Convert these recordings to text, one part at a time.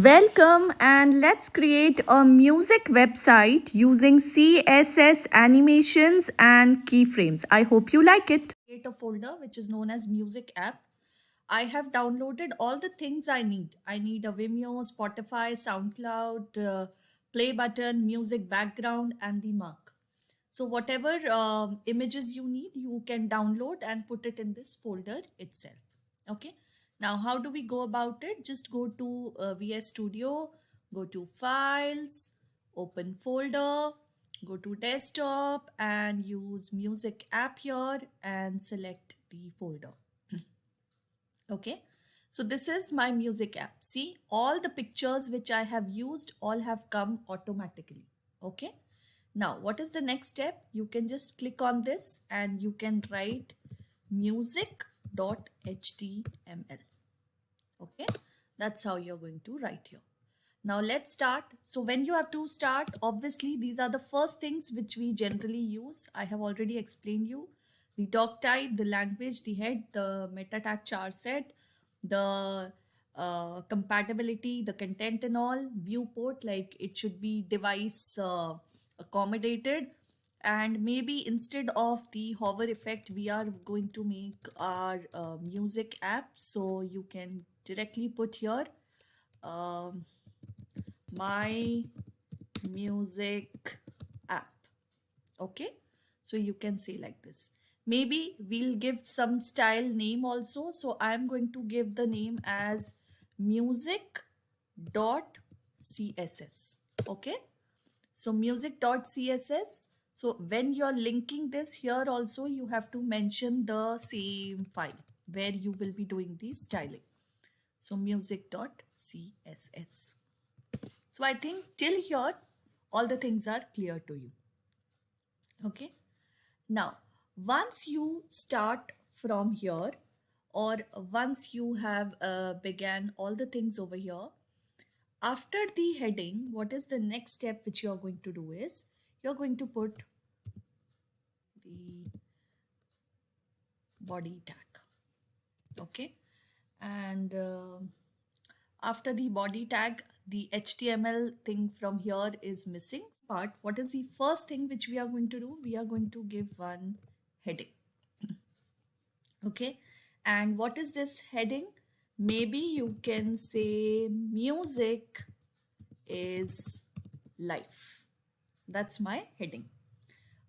Welcome, and let's create a music website using CSS animations and keyframes. I hope you like it. Create a folder which is known as music app. I have downloaded all the things I need. I need a Vimeo, Spotify, SoundCloud, play button, music background, and the mark. So whatever images you need, you can download and put it in this folder itself. Okay. Now, how do we go about it? Just go to VS Studio, go to Files, open folder, go to Desktop and use Music app here and select the folder. Okay. So this is my music app. See, all the pictures which I have used all have come automatically. Okay. Now, what is the next step? You can just click on this and you can write music.html. Okay, that's how you're going to write here. Now let's start. So when you have to start, obviously these are the first things which we generally use. I have already explained you the doc type, the language, the head, the meta tag char set, the compatibility, the content and all, viewport, like it should be device accommodated, and maybe instead of the hover effect we are going to make our music app, so you can directly put here um, my music app. Okay, so you can say like this. Maybe we'll give some style name also, so I'm going to give the name as music.css. Okay, so music.css. So when you're linking this here also, you have to mention the same file where you will be doing the styling. So music.css. So I think till here, all the things are clear to you. Okay. Now, once you start from here, or once you have began all the things over here, after the heading, what is the next step which you're going to do is, you're going to put the body tag. Okay. And after the body tag, the HTML thing from here is missing. But what is the first thing which we are going to do? We are going to give one heading. Okay. And what is this heading? Maybe you can say music is life. That's my heading.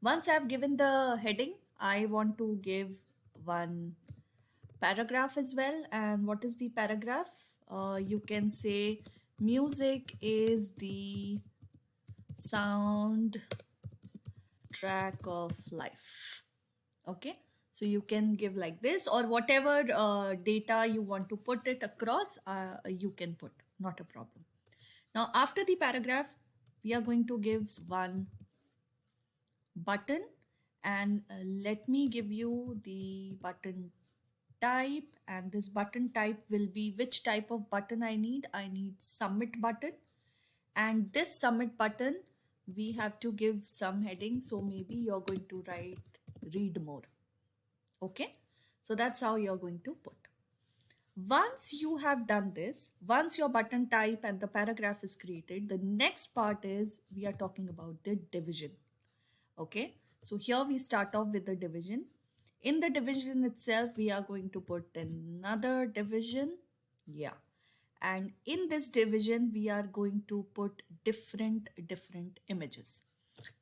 Once I've given the heading, I want to give one paragraph as well. And what is the paragraph? You can say music is the sound track of life. Okay, so you can give like this, or whatever data you want to put it across, you can put, not a problem. Now after the paragraph, we are going to give one button, and let me give you the button type, and this button type will be which type of button I need. I need submit button, and this submit button we have to give some heading, so maybe you're going to write read more. Okay, so that's how you're going to put. Once you have done this, once your button type and the paragraph is created, the next part is we are talking about the division. Okay, so here we start off with the division. In the division itself, we are going to put another division. Yeah, and in this division we are going to put different images.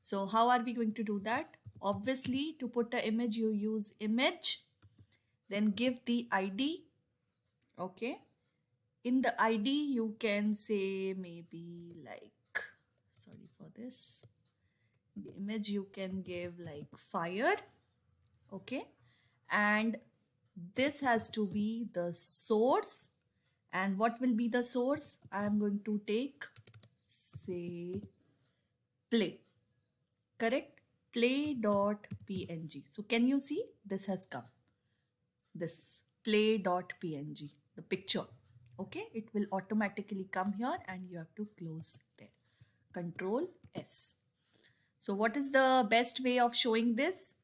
So how are we going to do that? Obviously, to put an image, you use image, then give the ID. Okay, in the ID you can say maybe like, sorry for this, the image you can give like fire. Okay, and this has to be the source. And what will be the source? I am going to take, say, play. Correct? Play.png. So can you see this has come? This play.png, the picture. Okay, it will automatically come here and you have to close there. Control S. So what is the best way of showing this?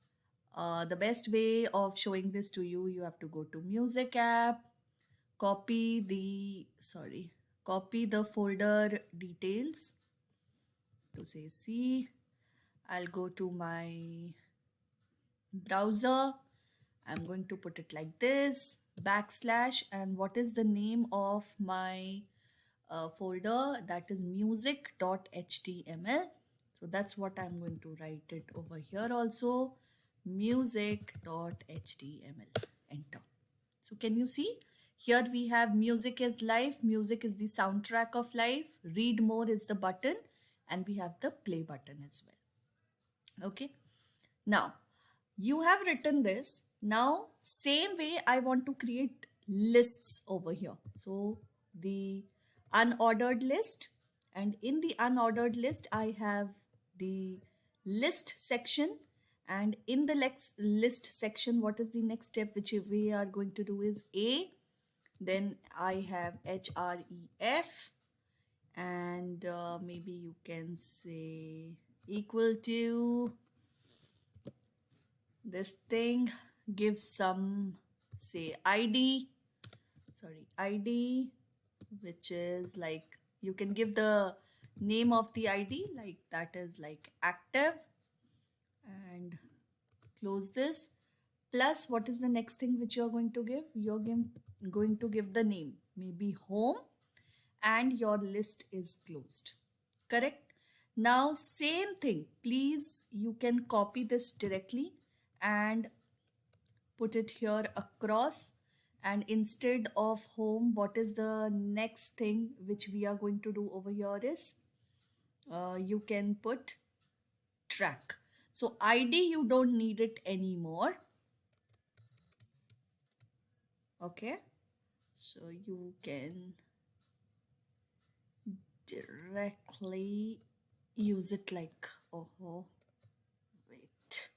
The best way of showing this to you, you have to go to music app, copy copy the folder details to say C. I'll go to my browser. I'm going to put it like this, backslash, and what is the name of my folder? That is music.html. So that's what I'm going to write it over here also, music.html. Enter. So can you see? Here we have music is life, music is the soundtrack of life, read more is the button, and we have the play button as well. Okay. Now, you have written this. Now, same way I want to create lists over here. So, the unordered list, and in the unordered list, I have the list section. And in the list section, what is the next step which we are going to do is A. Then I have href, and maybe you can say equal to this thing, give some, say, id, which is like, you can give the name of the id, like that is like active, and close this. Plus, what is the next thing which you're going to give? You're going to give the name, maybe home, and your list is closed. Correct? Now, same thing. Please, you can copy this directly and put it here across. And instead of home, what is the next thing which we are going to do over here is you can put track. So ID, you don't need it anymore. Okay. So you can directly use it like, oh, wait.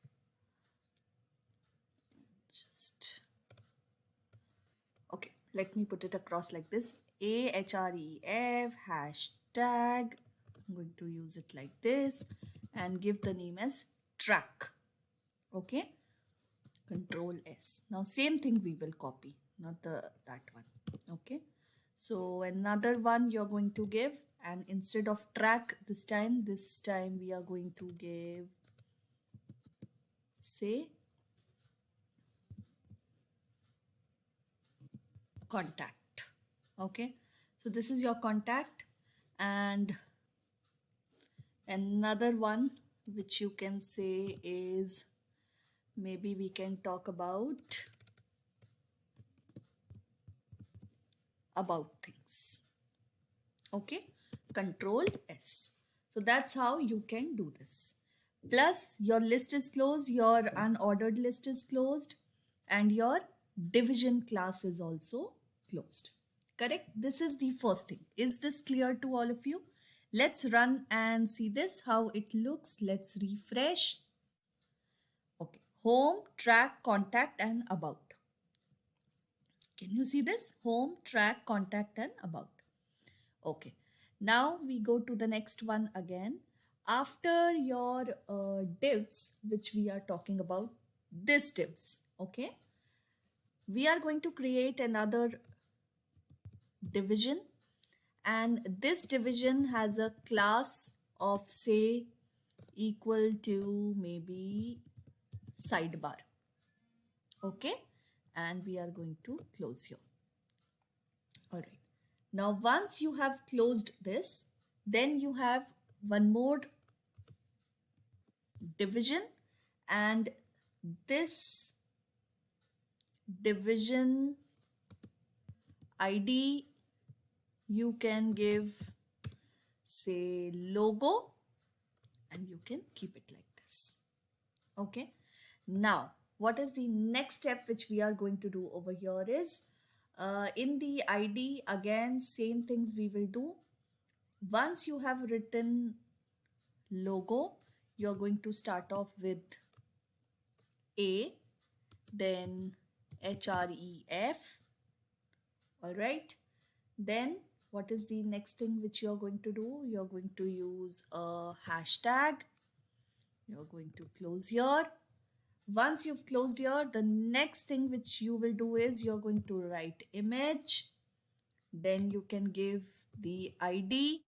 Okay, let me put it across like this. AHREF hashtag. I'm going to use it like this and give the name as track. Okay. Control S. Now same thing we will copy, not that one. Okay. So another one you're going to give, and instead of track this time we are going to give, say, contact. Okay. So this is your contact, and another one which you can say is, maybe we can talk about things. Okay, Control S. So that's how you can do this. Plus, your list is closed, your unordered list is closed, and your division class is also closed. Correct? This is the first thing. Is this clear to all of you? Let's run and see this, how it looks. Let's refresh. Okay, home, track, contact, and about. Can you see this? Home, track, contact, and about. Okay, now we go to the next one again. After your divs, which we are talking about, this divs, okay, we are going to create another division, and this division has a class of, say, equal to maybe sidebar. Okay, and we are going to close here. All right. Now, once you have closed this, then you have one more division, and this division ID you can give, say, logo, and you can keep it like this. Okay. Now, what is the next step which we are going to do over here is, in the ID, again, same things we will do. Once you have written logo, you're going to start off with A, then href. All right. Then what is the next thing which you're going to do? You're going to use a hashtag. You're going to close here. Once you've closed here, the next thing which you will do is you're going to write image. Then you can give the ID,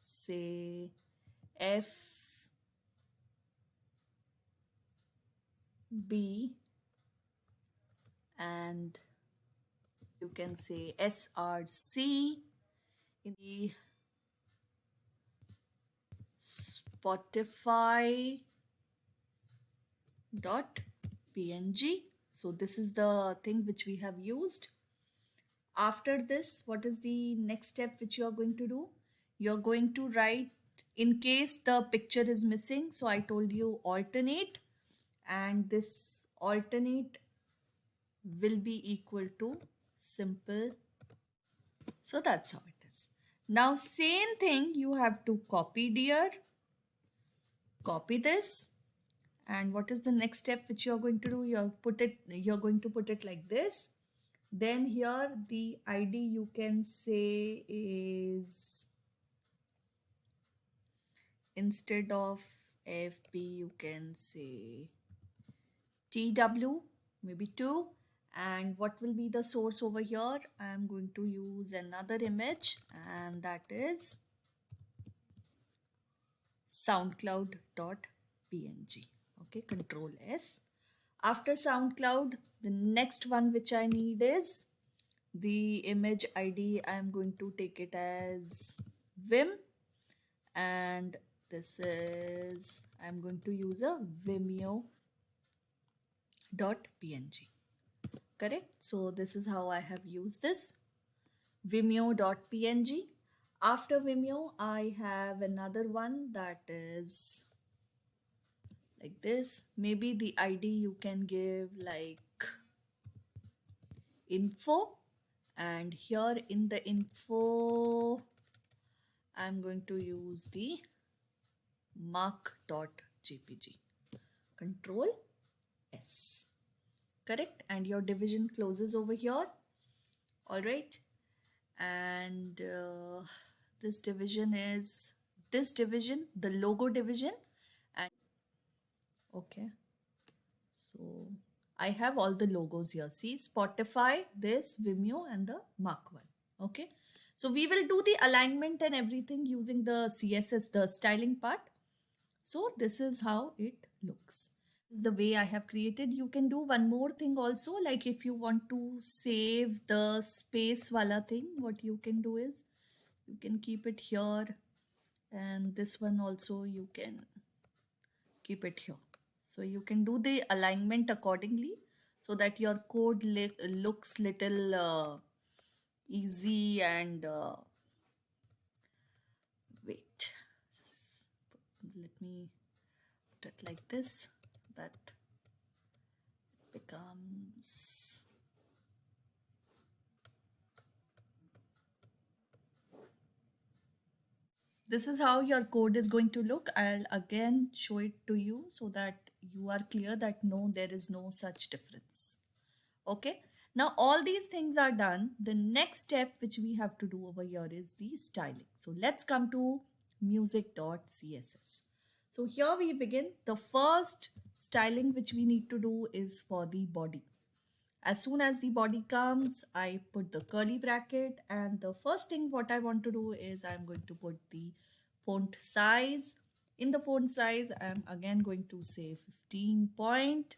say FB, and you can say SRC in the Spotify dot png. So this is the thing which we have used. After this, what is the next step which you are going to do? You're going to write, in case the picture is missing, so I told you alternate, and this alternate will be equal to simple. So that's how it is. Now same thing you have to copy, dear. Copy this. And what is the next step which you're going to do? You're going to put it like this. Then here the ID you can say is, instead of FB you can say TW, maybe 2. And what will be the source over here? I am going to use another image, and that is soundcloud.png. Okay, Control S. After SoundCloud, the next one which I need is the image ID. I am going to take it as Vim, and this is, I'm going to use a Vimeo.png. Correct? So this is how I have used this, Vimeo.png. After Vimeo, I have another one that is like this. Maybe the ID you can give like info, and here in the info I'm going to use the mark.jpg. Control S. Correct? And your division closes over here. All right. And this division is this division, the logo division. And okay, so I have all the logos here. See, Spotify, this, Vimeo, and the Mark one. Okay, so we will do the alignment and everything using the CSS, the styling part. So this is how it looks. This is the way I have created. You can do one more thing also, like if you want to save the space wala thing, what you can do is you can keep it here, and this one also you can keep it here. So you can do the alignment accordingly so that your code looks little easy. And wait, let me put it like this, that becomes, this is how your code is going to look. I'll again show it to you so that you are clear that no, there is no such difference. Okay, now all these things are done. The next step which we have to do over here is the styling. So let's come to music.css. So here we begin. The first styling which we need to do is for the body. As soon as the body comes, I put the curly bracket, and the first thing what I want to do is I'm going to put the font size. In the font size, I'm again going to say 15 point.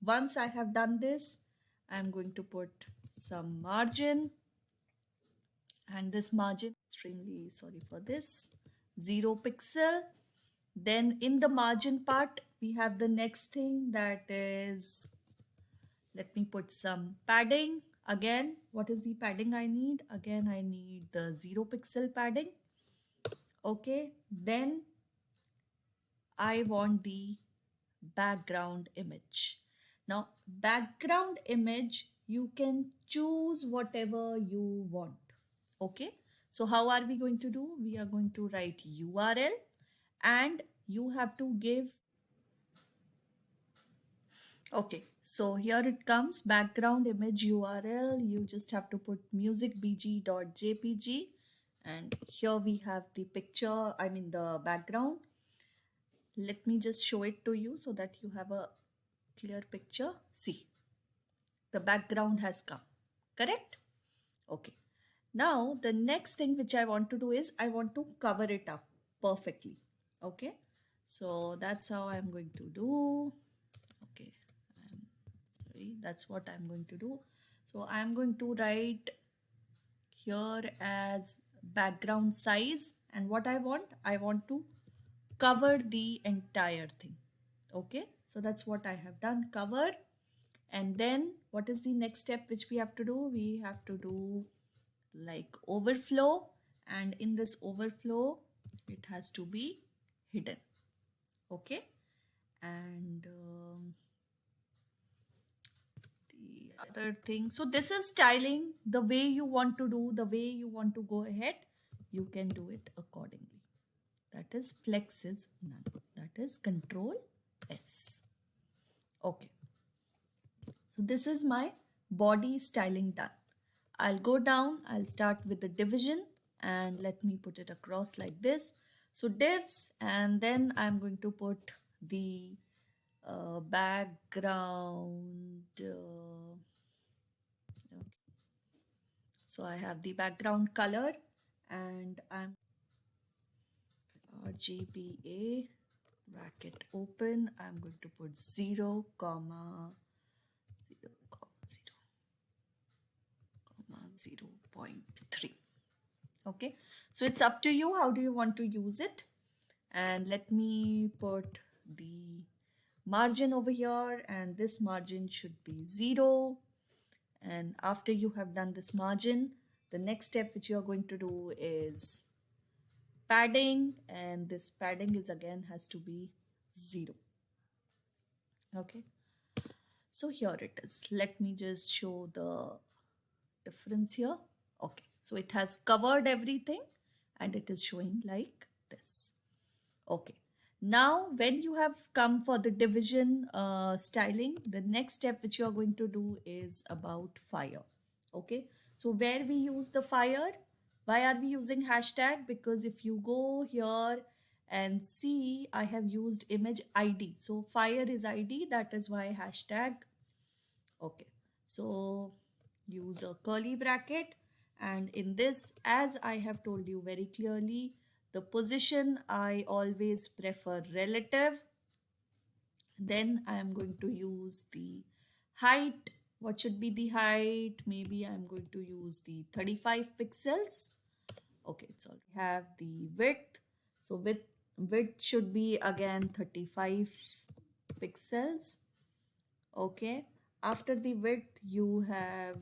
Once I have done this, I'm going to put some margin, and this margin, extremely sorry for this, 0 pixel. Then in the margin part, we have the next thing, that is, let me put some padding. Again, what is the padding I need? Again, I need the 0 pixel padding. Okay, then I want the background image. Now, background image, you can choose whatever you want. Okay, so how are we going to do? We are going to write URL, and you have to give. Okay, so here it comes, background image URL. You just have to put musicbg.jpg, and here we have the picture, I mean the background. Let me just show it to you so that you have a clear picture. See, the background has come, correct? Okay, Now the next thing which I want to do is I want to cover it up perfectly. Okay, so that's how I'm going to do. Okay, I'm sorry, that's what I'm going to do. So I'm going to write here as background size, and what I want to cover the entire thing. Okay, so that's what I have done, cover. And then what is the next step which we have to do? We have to do like overflow, and in this overflow it has to be hidden. Okay, and the other thing, so this is styling. The way you want to do, the way you want to go ahead, you can do it accordingly. That is flex is none, that is control S. Okay, so this is my body styling done. I'll go down, I'll start with the division, and let me put it across like this. So divs, and then I'm going to put the background. Okay. So I have the background color, and I'm RGBA bracket open. I'm going to put 0, 0,3. Okay, so it's up to you how do you want to use it. And let me put the margin over here, and this margin should be 0. And after you have done this margin, the next step which you are going to do is padding, and this padding is again has to be 0. Okay, so here it is. Let me just show the difference here. Okay, so it has covered everything and it is showing like this. Okay, now when you have come for the division styling, the next step which you are going to do is about fire. Okay, so where we use the fire, why are we using hashtag? Because if you go here and see, I have used image ID. So fire is ID, that is why hashtag. Okay, so use a curly bracket, and in this, as I have told you very clearly, the position I always prefer relative. Then I am going to use the height. What should be the height? Maybe I'm going to use the 35 pixels. Okay, it's all. Have the width. So width should be again 35 pixels. Okay, after the width you have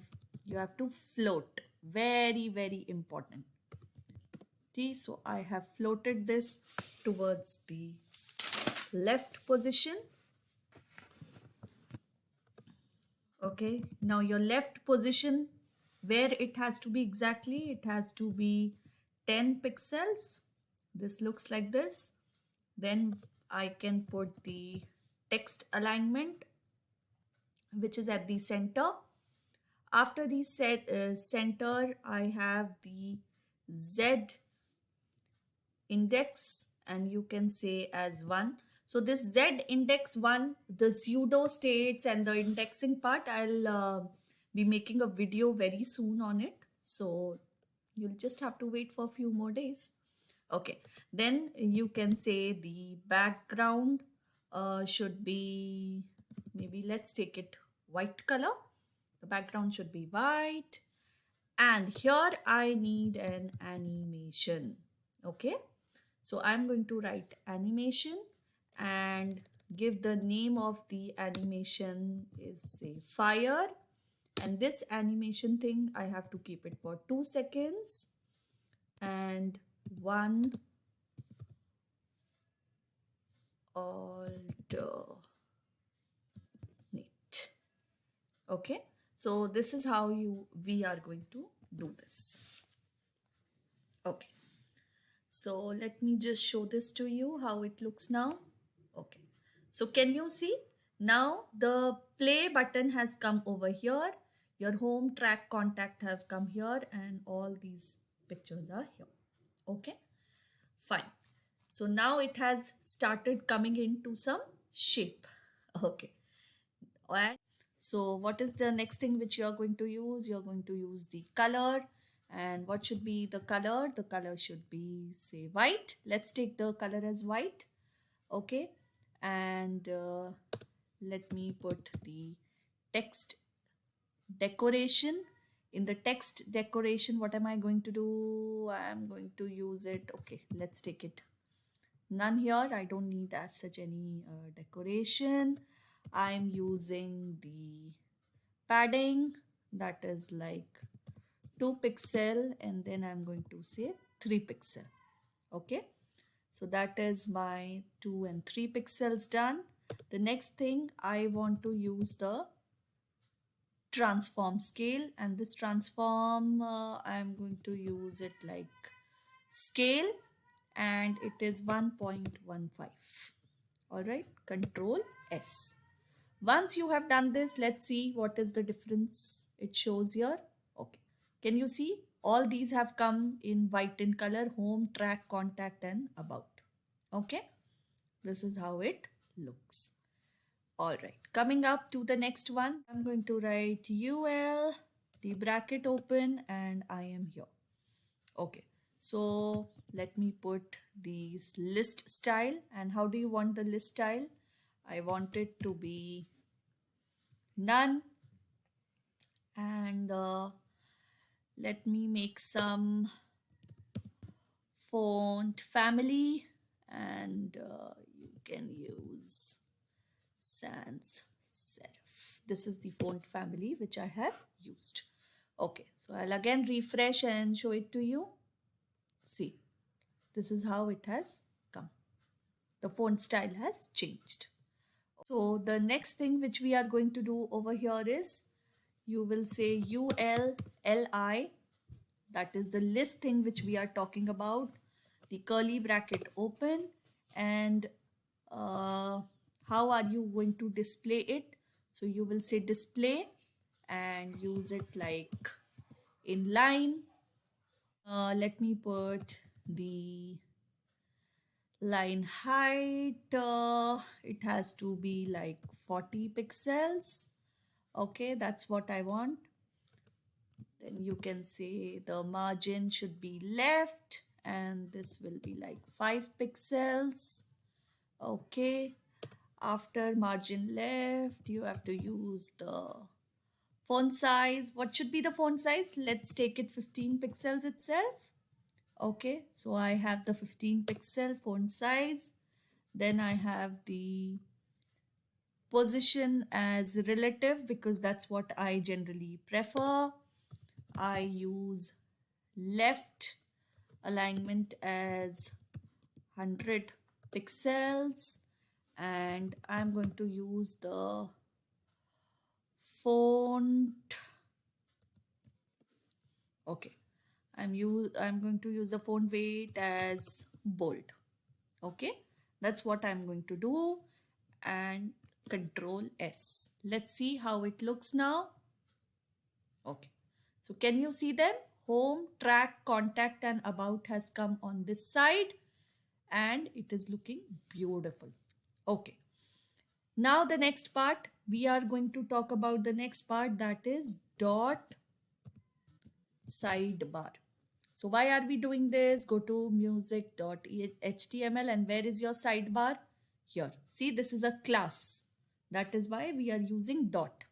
to float. Very, very important. See, so I have floated this towards the left position. Okay, now your left position, where it has to be exactly, it has to be 10 pixels. This looks like this. Then I can put the text alignment, which is at the center. After the center, I have the Z index, and you can say as 1. So this Z index 1, the pseudo states and the indexing part, I'll be making a video very soon on it. So you'll just have to wait for a few more days. Okay, then you can say the background should be, maybe let's take it white color. The background should be white, and here I need an animation. Okay, so I'm going to write animation and give the name of the animation is say fire, and this animation thing I have to keep it for 2 seconds and 1 alternate. Okay, so this is how we are going to do this. Okay, so let me just show this to you how it looks now. Okay, so can you see now the play button has come over here, your home track contact have come here, and all these pictures are here. Okay, fine. So now it has started coming into some shape. Okay, and so what is the next thing which you are going to use? You're going to use the color, And what should be the color? The color should be, say, white. Let's take the color as white. Okay. And let me put the text decoration. In the text decoration, what am I going to do? I am going to use it. Okay, let's take it. None here. I don't need as such any decoration. I'm using the padding, that is like 2 pixel, and then I'm going to say 3 pixel. Okay, so that is my 2 and 3 pixels done. The next thing, I want to use the transform scale, and this transform I'm going to use it like scale, and it is 1.15. all right, Control S. Once you have done this, let's see what is the difference it shows here. Okay, can you see all these have come in white in color: home, track, contact, and about. Okay, this is how it looks. All right, coming up to the next one, I'm going to write UL, the bracket open, and I am here. Okay, so let me put the list style. And how do you want the list style? I want it to be none. And let me make some font family, and you can use sans serif. This is the font family which I have used. Okay, so I'll again refresh and show it to you. See, this is how it has come. The font style has changed. So the next thing which we are going to do over here is, you will say ULLI, that is the list thing which we are talking about, the curly bracket open, and how are you going to display it? So you will say display and use it like in line. Let me put the line height, it has to be like 40 pixels. Okay, that's what I want. Then you can say the margin should be left, and this will be like 5 pixels. Okay, after margin left, you have to use the font size. What should be the font size? Let's take it 15 pixels itself. Okay, so I have the 15 pixel font size. Then I have the position as relative, because that's what I generally prefer. I use left alignment as 100 pixels, and I'm going to use the font. Okay, I'm going to use the font weight as bold. Okay, that's what I'm going to do, and Control S. Let's see how it looks now. Okay, so can you see them? Home, track, contact, and about has come on this side, and it is looking beautiful. Okay, now the next part, we are going to talk about the next part, that is dot sidebar. So why are we doing this? Go to music.html, and where is your sidebar? Here. See, this is a class. That is why we are using dot.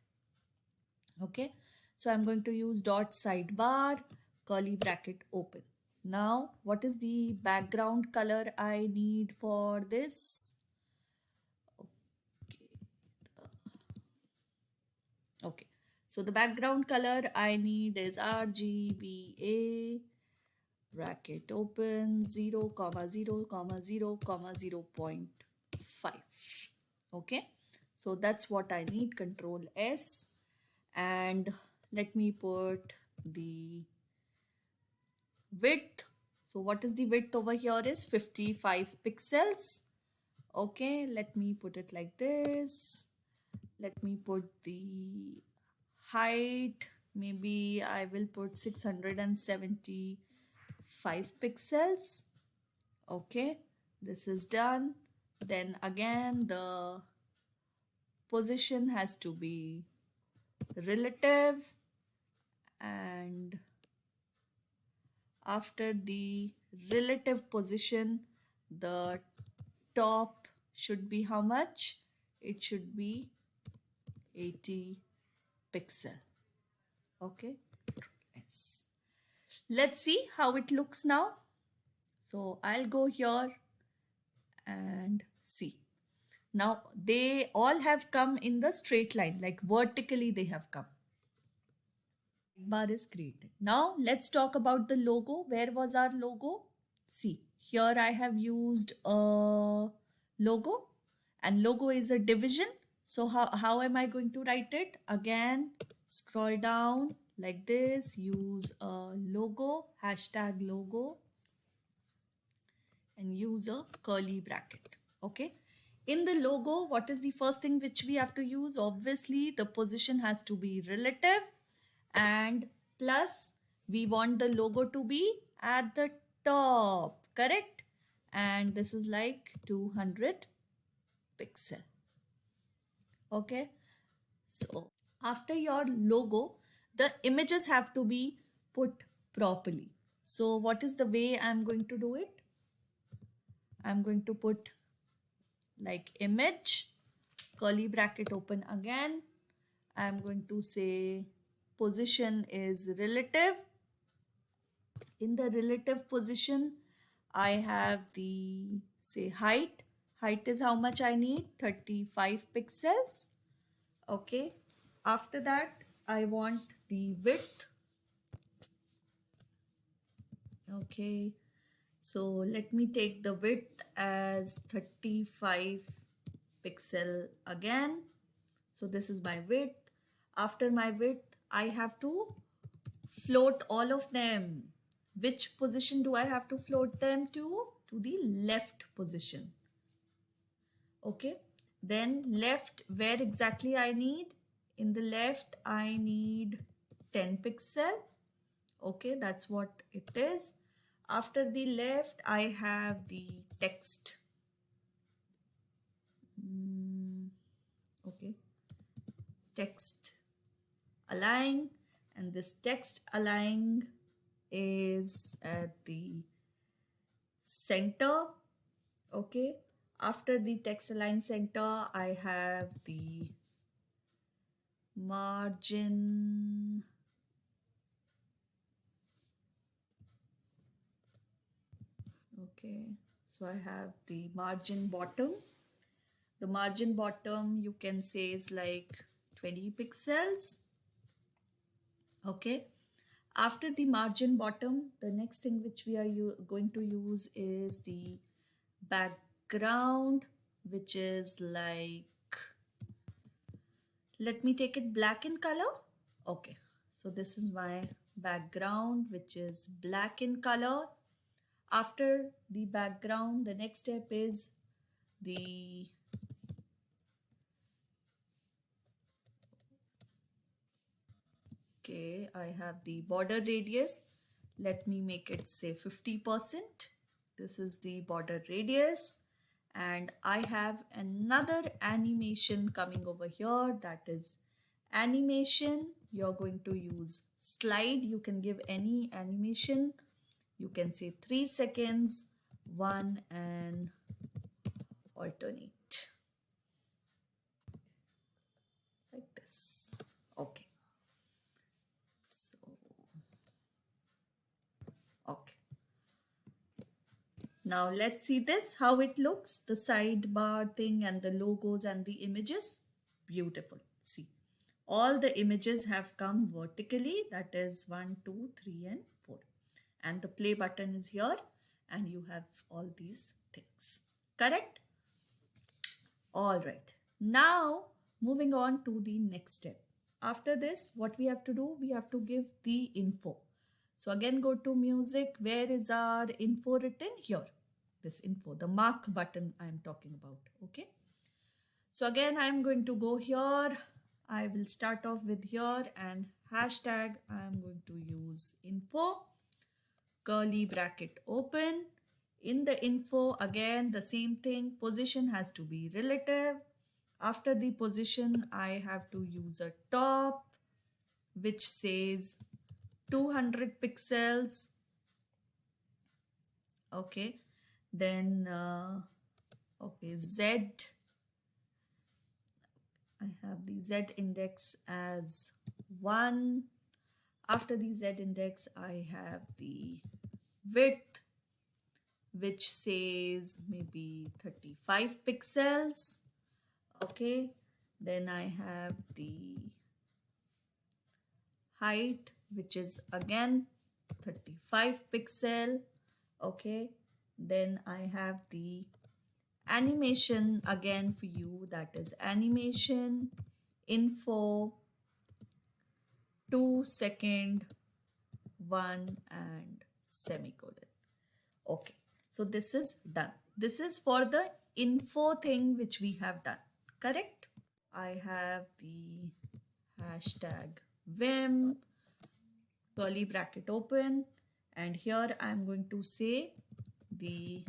Okay, so I'm going to use dot sidebar, curly bracket open. Now, what is the background color I need for this? Okay, so the background color I need is RGBA, bracket open, 0, 0, 0, 0.5. Okay, so that's what I need. Control S, and let me put the width. So what is the width over here is 55 pixels. Okay, let me put it like this. Let me put the height, maybe I will put 675 pixels. Okay, this is done. Then again, the position has to be relative, and After the relative position, the top should be how much? It should be 80 pixel. Okay. Yes. Let's see how it looks now. So I'll go here and see. Now they all have come in the straight line, like vertically they have come. Bar is created. Now let's talk about the logo. Where was our logo? See, here I have used a logo, and logo is a division. So how am I going to write it? Again, scroll down like this, use a logo, hashtag logo, and use a curly bracket. Okay. In the logo, what is the first thing which we have to use? Obviously, the position has to be relative, and plus we want the logo to be at the top, correct? And this is like 200 pixel. Okay. So after your logo, the images have to be put properly. So what is the way I'm going to do it? I'm going to put like image, curly bracket open again. I'm going to say position is relative. In the relative position, I have the say height. Height is how much I need? 35 pixels. Okay. After that, I want the width. Okay. So let me take the width as 35 pixel again. So this is my width. After my width, I have to float all of them. Which position do I have to float them to? To the left position. Okay. Then left, where exactly I need? In the left, I need 10 pixel. Okay, that's what it is. After the left, I have the text. Okay, text align, and this text align is at the center. Okay, after the text align center, I have the margin. Okay, so I have the margin bottom. The margin bottom you can say is like 20 pixels. Okay. After the margin bottom, the next thing which we are going to use is the background, which is like, let me take it black in color. Okay. So this is my background, which is black in color. After the background, the next step is the okay, I have the border radius. Let me make it say 50%. This is the border radius. And I have another animation coming over here. That is animation. You're going to use slide. You can give any animation. You can say 3 seconds, 1 and alternate. Like this. Okay. Okay. Now let's see this, how it looks, the sidebar thing and the logos and the images. Beautiful. See, all the images have come vertically. That is 1, 2, 3 and 4. And the play button is here and you have all these things. Correct? All right. Now moving on to the next step. After this, what we have to do? We have to give the info. So again, go to music. Where is our info written? Here. This info, the mark button I am talking about. Okay. So again, I am going to go here. I will start off with here and hashtag I am going to use info, curly bracket open. In the info, again, the same thing. Position has to be relative. After the position, I have to use a top, which says 200 pixels. Okay, then okay, Z, I have the Z index as 1. After the Z index, I have the width, which says maybe 35 pixels. Okay, then I have the height, which is again 35 pixel. Okay, then I have the animation again for you, that is animation info 2 second 1 and semicolon. Okay, so this is done. This is for the info thing which we have done, correct? I have the hashtag Vim, curly bracket open, and here I'm going to say the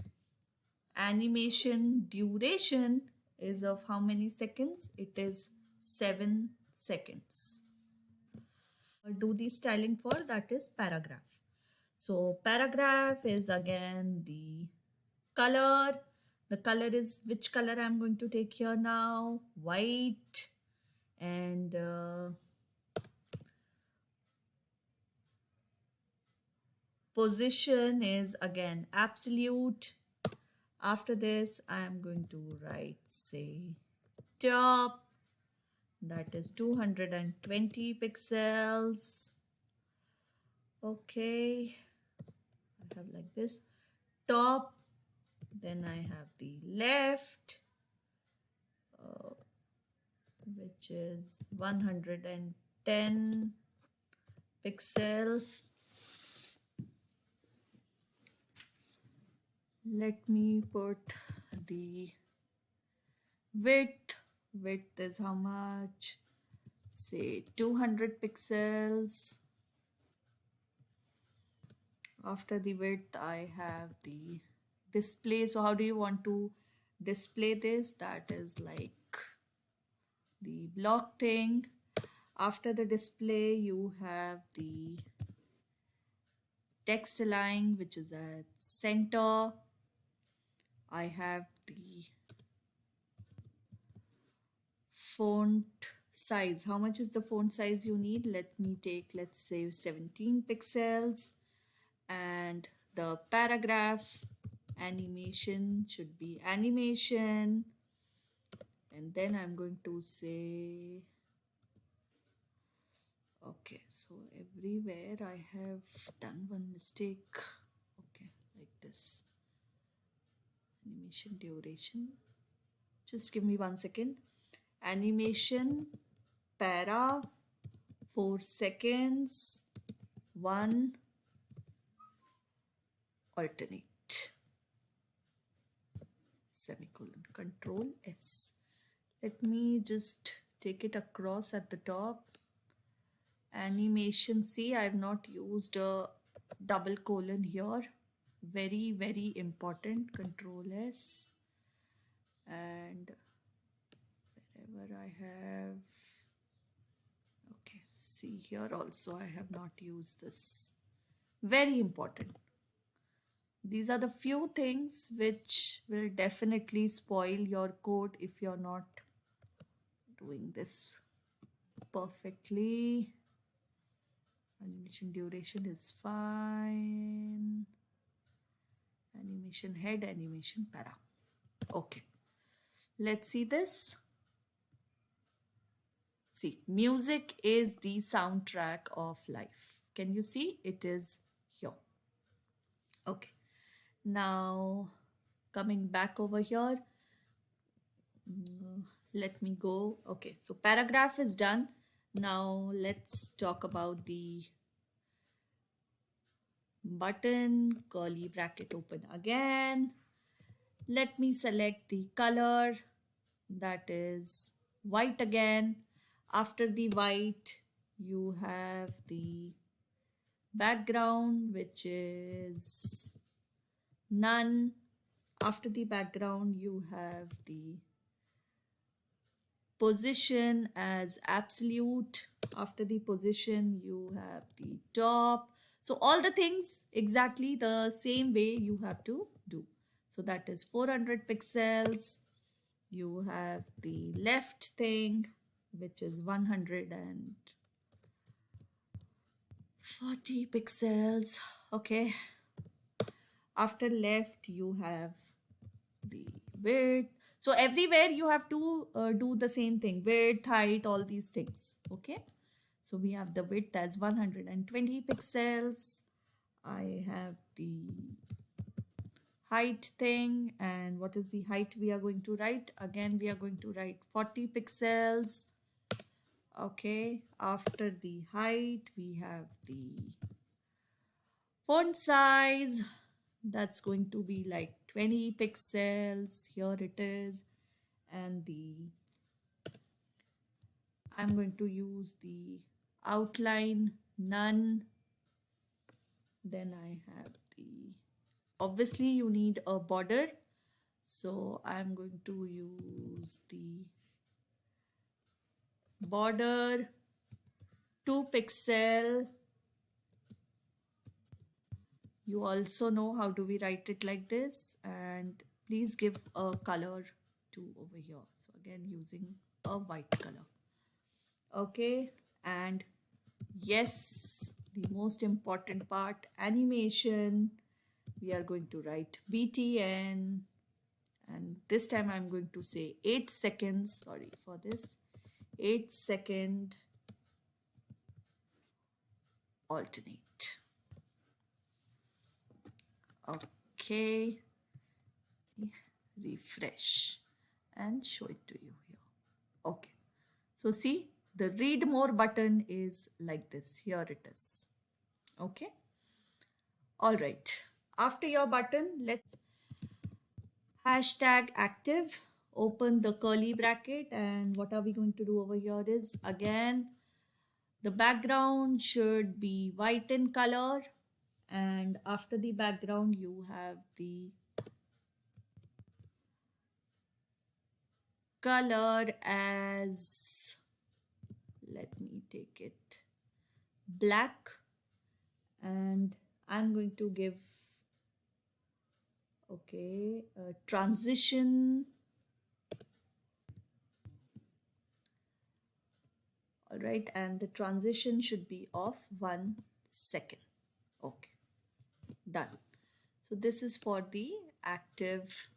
animation duration is of how many seconds? It is 7 seconds. I'll do the styling for, that is paragraph. So paragraph is again the color. The color is, which color I'm going to take here now? White. And position is again absolute. After this, I am going to write, say, top, that is 220 pixels. Okay, I have like this, top, then I have the left, which is 110 pixel. Let me put the width. Width is how much? Say 200 pixels. After the width, I have the display. So how do you want to display this? That is like the block thing. After the display, you have the text align, which is at center. I have the font size. How much is the font size you need? Let me take, let's say 17 pixels. And the paragraph animation should be animation. And then I'm going to say, okay, so everywhere I have done one mistake. Okay, like this. Animation duration. Just give me 1 second. Animation para 4 seconds 1 alternate semicolon, control S. Let me just take it across at the top. Animation, see, I have not used a double colon here. Very, very important. Control S. And wherever I have, okay, see here also I have not used this. Very important. These are the few things which will definitely spoil your code if you're not doing this perfectly. Animation duration is fine. Animation head, animation para. Okay, let's see this. See, music is the soundtrack of life. Can you see? It is here. Okay, now coming back over here, let me go. Okay, so paragraph is done. Now let's talk about the button, curly bracket open again. Let me select the color, that is white again. After the white, you have the background, which is none. After the background, you have the position as absolute. After the position, you have the top. So all the things exactly the same way you have to do. So that is 400 pixels. You have the left thing, which is 140 pixels. Okay. After left, you have the width. So everywhere you have to do the same thing, width, height, all these things. Okay. So we have the width as 120 pixels. I have the height thing, and what is the height we are going to write? Again, we are going to write 40 pixels. Okay, after the height, we have the font size. That's going to be like 20 pixels. Here it is. And I'm going to use the outline none. Then I have obviously you need a border. So I'm going to use the border 2 pixel. You also know how do we write it like this, and please give a color to over here. So again, using a white color. Okay, and yes, the most important part, animation. We are going to write BTN, and this time I'm going to say 8 seconds. Sorry for this. 8-second alternate. Okay, refresh and show it to you here. Okay, so see, the read more button is like this. Here it is. Okay, all right. After your button, let's hashtag active, open the curly bracket, and what are we going to do over here is, again, the background should be white in color, and after the background you have the color as, let me take it black, and I'm going to give a transition. All right, and the transition should be of 1 second. Okay, done. So this is for the active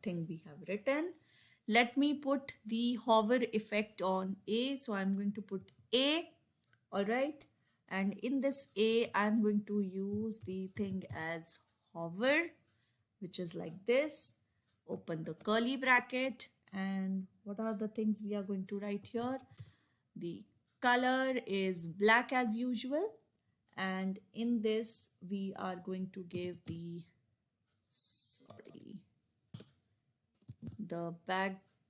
thing we have written. Let me put the hover effect on A. So I'm going to put A. All right, and in this A, I'm going to use the thing as hover, which is like this. Open the curly bracket, and what are the things we are going to write here? The color is black as usual, and in this we are going to give the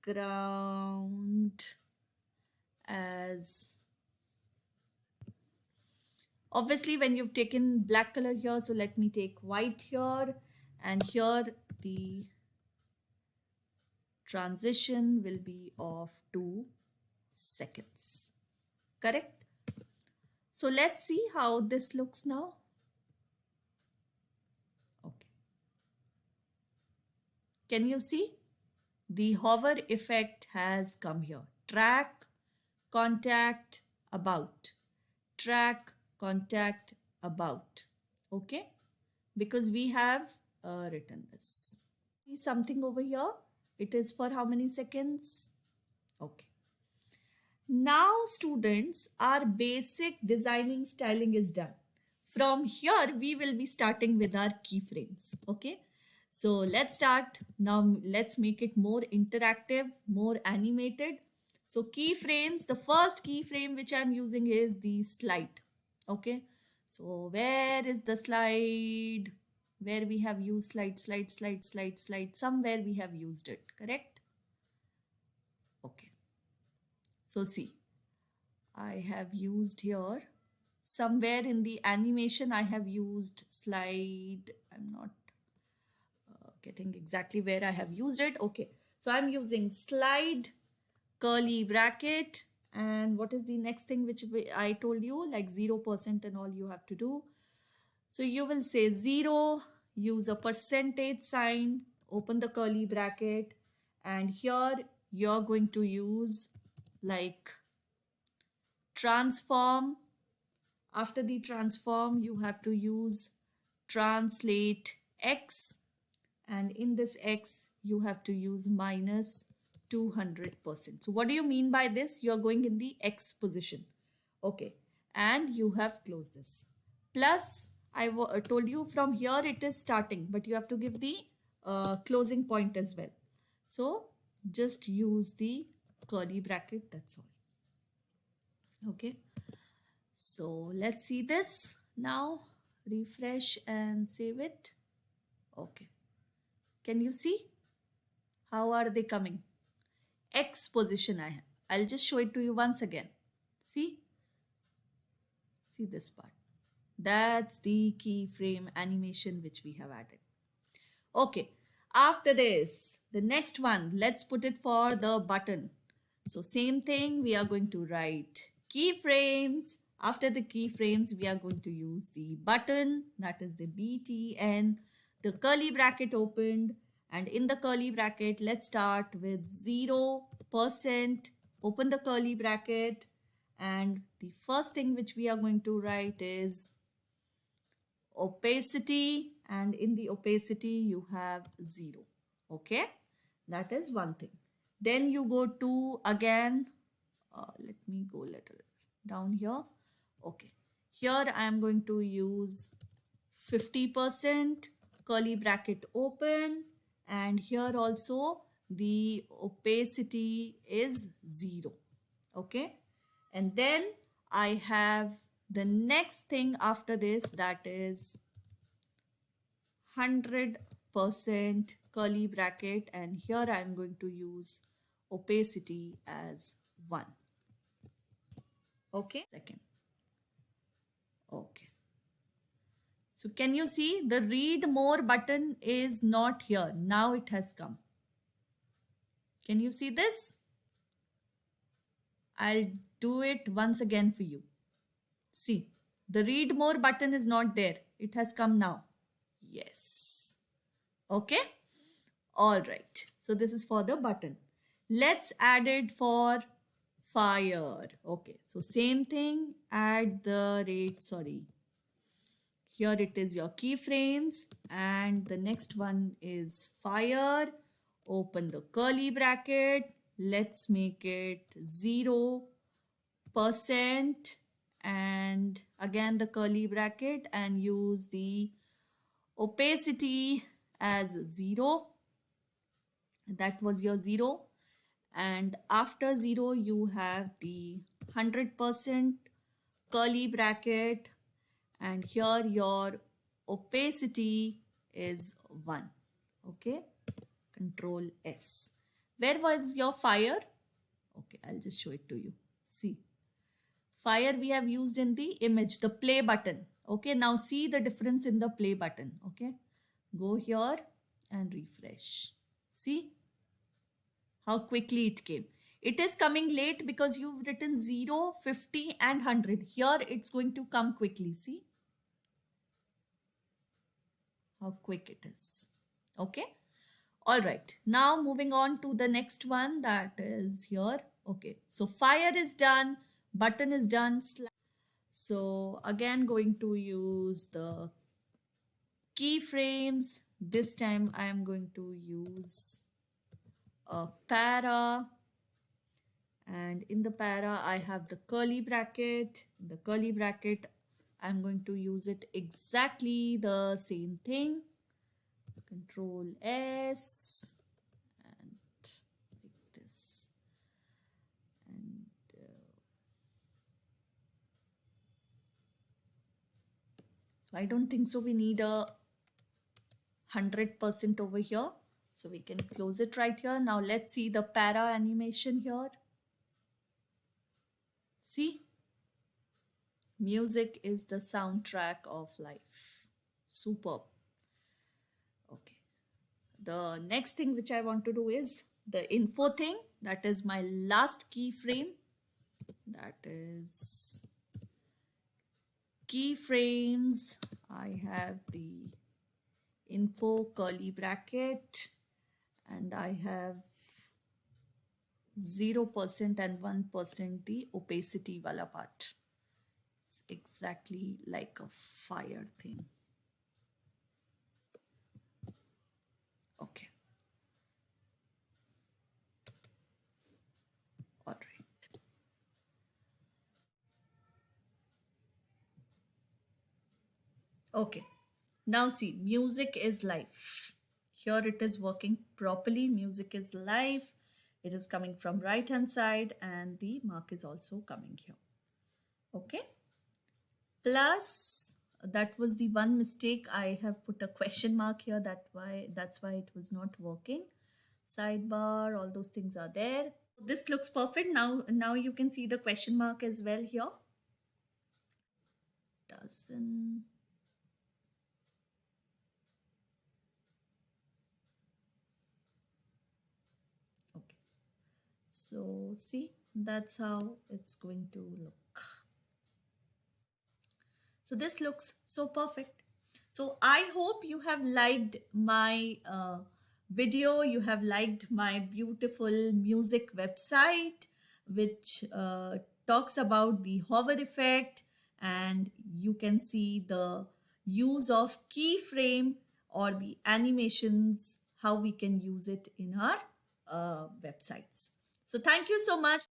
background as, obviously when you've taken black color here, so let me take white here, and here the transition will be of 2 seconds. Correct? So let's see how this looks now. Okay. Can you see? The hover effect has come here. Track, contact, about. Track, contact, about. Okay? Because we have written this. See something over here? It is for how many seconds? Okay. Now students, our basic designing styling is done. From here, we will be starting with our keyframes. Okay. So let's start. Now let's make it more interactive, more animated. So keyframes, the first keyframe which I'm using is the slide. Okay. So where is the slide? Where we have used slide. Somewhere we have used it, correct? Okay. So see, I have used here somewhere in the animation. I have used slide. I'm not getting exactly where I have used it. Okay, so I'm using slide, curly bracket, and what is the next thing which I told you, like 0% and all you have to do. So you will say 0, use a percentage sign, open the curly bracket, and here you're going to use like transform. After the transform, you have to use translate x, and in this x, you have to use minus 200%. So what do you mean by this? You're going in the x position. Okay, and you have closed this. Plus, I told you from here it is starting, but you have to give the closing point as well. So just use the curly bracket, that's all. Okay, so let's see this now. Refresh and save it. Okay, can you see how are they coming? X position I have. I'll just show it to you once again. See this part. That's the keyframe animation which we have added. Okay, after this, the next one, let's put it for the button. So same thing, we are going to write keyframes. After the keyframes, we are going to use the button, that is the BTN, the curly bracket opened, and in the curly bracket, let's start with 0%, open the curly bracket, and the first thing which we are going to write is opacity, and in the opacity you have 0. Okay, that is one thing. Then you go to again, let me go a little down here. Okay, here I am going to use 50%, curly bracket open, and here also the opacity is 0. Okay, and then I have the next thing after this, that is 100% curly bracket, and here I am going to use opacity as 1. Okay, second. Okay. So can you see the read more button is not here. Now it has come. Can you see this? I'll do it once again for you. See, the read more button is not there. It has come now. Yes. Okay. All right. So this is for the button. Let's add it for fire. Okay. So same thing. Add the rate. Sorry. Here it is your keyframes, and the next one is fire. Open the curly bracket. Let's make it 0%, and again the curly bracket, and use the opacity as 0. That was your 0, and after 0 you have the 100% curly bracket, and here your opacity is 1. Okay, Control S. Where was your fire? Okay, I'll just show it to you. See, fire we have used in the image, the play button. Okay, now see the difference in the play button. Okay, go here and refresh. See how quickly it came. It is coming late because you've written 0, 50 and 100. Here it's going to come quickly. See how quick it is. Okay. All right. Now moving on to the next one, that is here. Okay. So fire is done. Button is done. So again going to use the keyframes. This time I am going to use a para, and in the para I have the curly bracket. The curly bracket I'm going to use it exactly the same thing. Control S and like this, and so I don't think so we need a 100% over here, so we can close it right here. Now let's see the para animation here. See, music is the soundtrack of life. Superb. Okay, the next thing which I want to do is the info thing. That is my last keyframe. That is keyframes. I have the info curly bracket, and I have 0% and 1% the opacity wala part. It's exactly like a fire thing. Okay, all right. Okay, now see, music is life. Here it is working properly. Music is live. It is coming from right hand side, and the mark is also coming here. Okay. Plus, that was the one mistake. I have put a question mark here. That's why it was not working. Sidebar, all those things are there. This looks perfect. Now you can see the question mark as well here. Doesn't. Okay. So see, that's how it's going to look. So this looks so perfect. So I hope you have liked my video. You have liked my beautiful music website, which talks about the hover effect, and you can see the use of keyframe or the animations, how we can use it in our websites. So thank you so much.